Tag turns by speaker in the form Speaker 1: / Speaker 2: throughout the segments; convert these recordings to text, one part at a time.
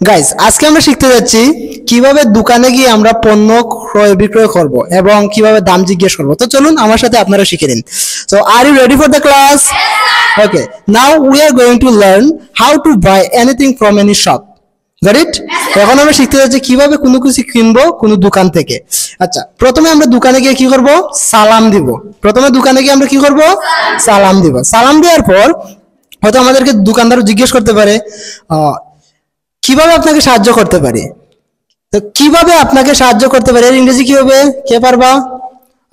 Speaker 1: Guys, আজকে আমরা শিখতে যাচ্ছি কিভাবে দোকানে গিয়ে আমরা পণ্য ক্রয় বিক্রয় করব এবং কিভাবে দাম জিজ্ঞেস করব। তো চলুন আমার সাথে আপনারা শিখে নিন। So are you ready for the class? Okay, now we are going to learn how to buy anything from any shop. Got it? এখন আমরা শিখতে যাচ্ছি কিভাবে কোনো কিছু কিনবো কোনো দোকান থেকে। আচ্ছা, প্রথমে আমরা দোকানে গিয়ে কি করব? সালাম দিব। প্রথমে দোকানে গিয়ে আমরা কি করব? সালাম দিব। সালাম দেওয়ার পর হয়তো আমাদেরকে দোকানদার জিজ্ঞেস করতে পারে কিভাবে আপনাকে সাহায্য করতে পারি। তো কিভাবে আপনাকে সাহায্য করতে পারি এর ইংরেজি কি হবে? কে পারবা?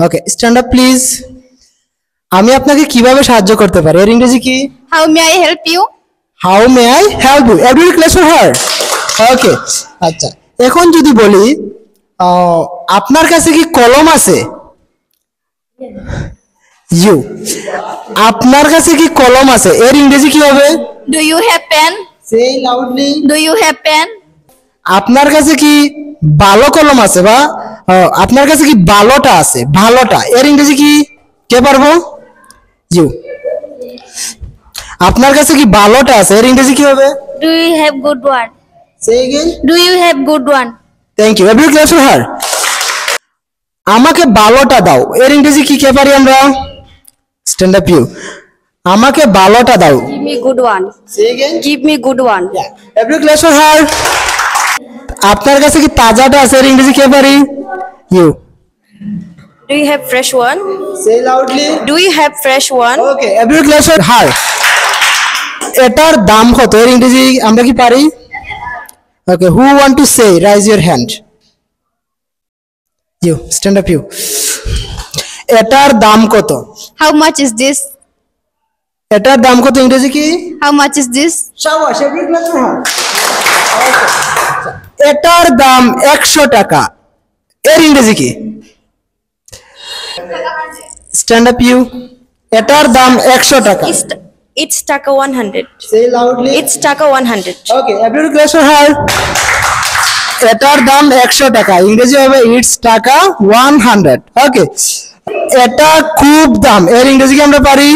Speaker 1: ওকে, স্ট্যান্ড আপ প্লিজ। আমি আপনাকে কিভাবে সাহায্য করতে পারি এর ইংরেজি কি?
Speaker 2: How may I help you?
Speaker 1: How may I help you? Every class for her. Okay, আচ্ছা, এখন যদি বলি আপনার কাছে কি কলম আছে? ইউ, আপনার কাছে কি কলম আছে এর ইংরেজি কি হবে?
Speaker 2: Do you have pen?
Speaker 1: Say loudly.
Speaker 2: Do you have pen?
Speaker 1: আপনার কাছে কি ভালো কলম আছে বা আপনার কাছে কি ভালোটা আছে? ভালোটা এর ইংরেজি কি? কে পারবো? ইউ। আপনার কাছে কি ভালোটা আছে এর ইংরেজি কি হবে?
Speaker 2: Do you have good one?
Speaker 1: Say again.
Speaker 2: Do you have good one?
Speaker 1: Thank you. Every class for her. আমাকে ভালোটা দাও এর ইংরেজি কি কে পারি আমরা? Stand up you. আমাকে ভালোটা দাও।
Speaker 2: Give me good one.
Speaker 1: Say again.
Speaker 2: Give me good one.
Speaker 1: Every class for her. আপনার কাছে কি তাজাটা আছে এর ইংরেজি কে পারি? You.
Speaker 2: Do you have fresh one?
Speaker 1: Say loudly.
Speaker 2: Do you have fresh one?
Speaker 1: Okay, every class for her. এটার দাম কত এর ইংরেজি আমরা কি পারি? Okay, who want to say raise your hand. You, stand up you. এটার দাম কত?
Speaker 2: How much is this?
Speaker 1: এটার দাম কত ইংরেজি কি?
Speaker 2: How much is this?
Speaker 1: শাবাশ, এভরি ক্লাস ফর হার। এটার দাম 100 টাকা এর ইংরেজি কি? Stand up you. এটার দাম 100 টাকা।
Speaker 2: It's taka 100.
Speaker 1: Say loudly.
Speaker 2: It's taka 100.
Speaker 1: Okay, every class for her. এটার দাম 100 টাকা ইংরেজি হবে ইটস টাকা 100। ওকে, এটা খুব দাম এর ইংরেজি কি আমরা পারি?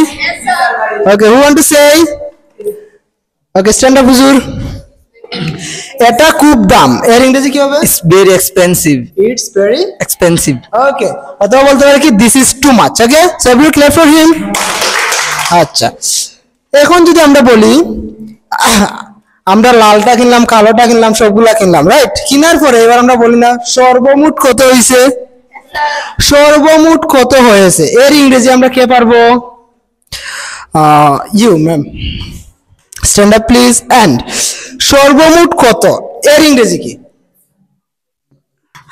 Speaker 1: Okay, who want to say? Okay, stand up হুজুর। এটা খুব দাম এর ইংরেজি কি হবে?
Speaker 3: It's very expensive.
Speaker 1: It's very.
Speaker 3: Expensive.
Speaker 1: ওকে, অথবা বলতে পারি কি this is too much. Okay, so every clear for him. আচ্ছা, এখন যদি আমরা বলি আমরা লালটা কিনলাম, কালোটা কিনলাম, সবগুলা কিনলাম, রাইট? কেনার পরে এবার আমরা বলি না সর্বমোট কত হয়েছে? সর্বমোট কত হয়েছে এর ইংরেজি আমরা কে পারবো? You ma'am, stand up please. And সর্বমোট কত এর ইংরেজি কি?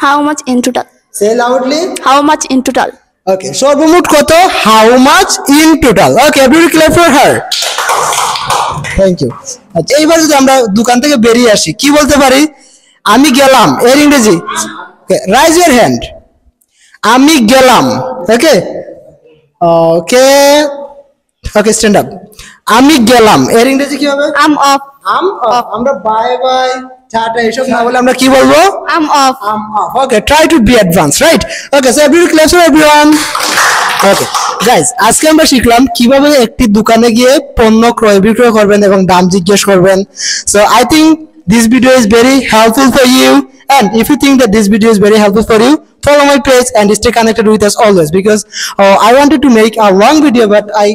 Speaker 2: How much in total?
Speaker 1: Say loudly.
Speaker 2: How much in total?
Speaker 1: Okay, সর্বমোট কত? How much in total. Okay, every clear for her. Thank you. আচ্ছা, এইবার যদি আমরা দোকান থেকে বেরিয়ে আসি কি বলতে পারি? আমি গেলাম এর ইংরেজি? ওকে, রাইজ ইওর হ্যান্ড। আমি গেলাম। ওকে ওকে ওকে, স্ট্যান্ড আপ। আমি গেলাম এর ইংরেজি কি হবে?
Speaker 2: I'm off.
Speaker 1: আমরা বাই বাই টাটা এসব না বলে আমরা কি বলবো?
Speaker 2: I'm off.
Speaker 1: Okay, try to be advance, right? Okay, so every class for everyone. Okay guys, আজকে আমরা শিখলাম কিভাবে একটি দোকানে গিয়ে পণ্য ক্রয় বিক্রয় করবেন এবং দাম জিজ্ঞেস করবেন। So I think this video is very helpful for you, and if you think that this video is very helpful for you, follow my page and stay connected with us always, because I wanted to make a long video but I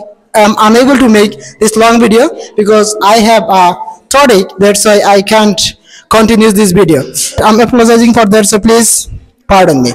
Speaker 1: am unable to make this long video because I have a toothache. That's why I can't continue this video. I'm apologizing for that, so please pardon me.